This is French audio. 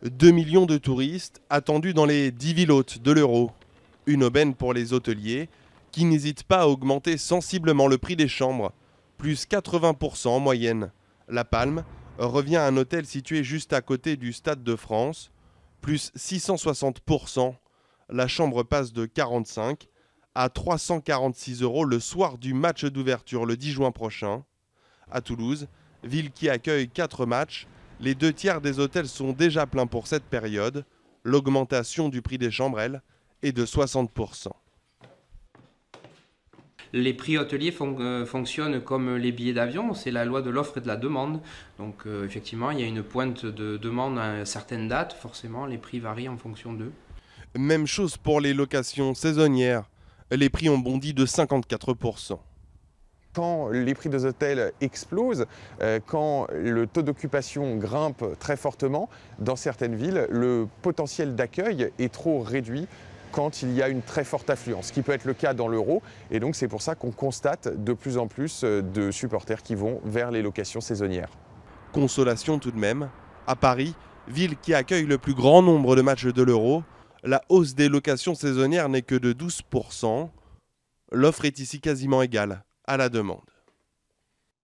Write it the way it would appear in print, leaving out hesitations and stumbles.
2 millions de touristes attendus dans les 10 villes hôtes de l'Euro. Une aubaine pour les hôteliers qui n'hésitent pas à augmenter sensiblement le prix des chambres, plus 80% en moyenne. La Palme revient à un hôtel situé juste à côté du Stade de France, plus 660%. La chambre passe de 45 à 346 € le soir du match d'ouverture le 10 juin prochain. À Toulouse, ville qui accueille 4 matchs, les 2 tiers des hôtels sont déjà pleins pour cette période. L'augmentation du prix des chambres, elle, est de 60%. Les prix hôteliers fonctionnent comme les billets d'avion, c'est la loi de l'offre et de la demande. Donc effectivement, il y a une pointe de demande à certaines dates, forcément les prix varient en fonction d'eux. Même chose pour les locations saisonnières. Les prix ont bondi de 54%. Quand les prix des hôtels explosent, quand le taux d'occupation grimpe très fortement, dans certaines villes, le potentiel d'accueil est trop réduit quand il y a une très forte affluence, ce qui peut être le cas dans l'Euro. Et donc c'est pour ça qu'on constate de plus en plus de supporters qui vont vers les locations saisonnières. Consolation tout de même, à Paris, ville qui accueille le plus grand nombre de matchs de l'Euro, la hausse des locations saisonnières n'est que de 12%. L'offre est ici quasiment égale à la demande.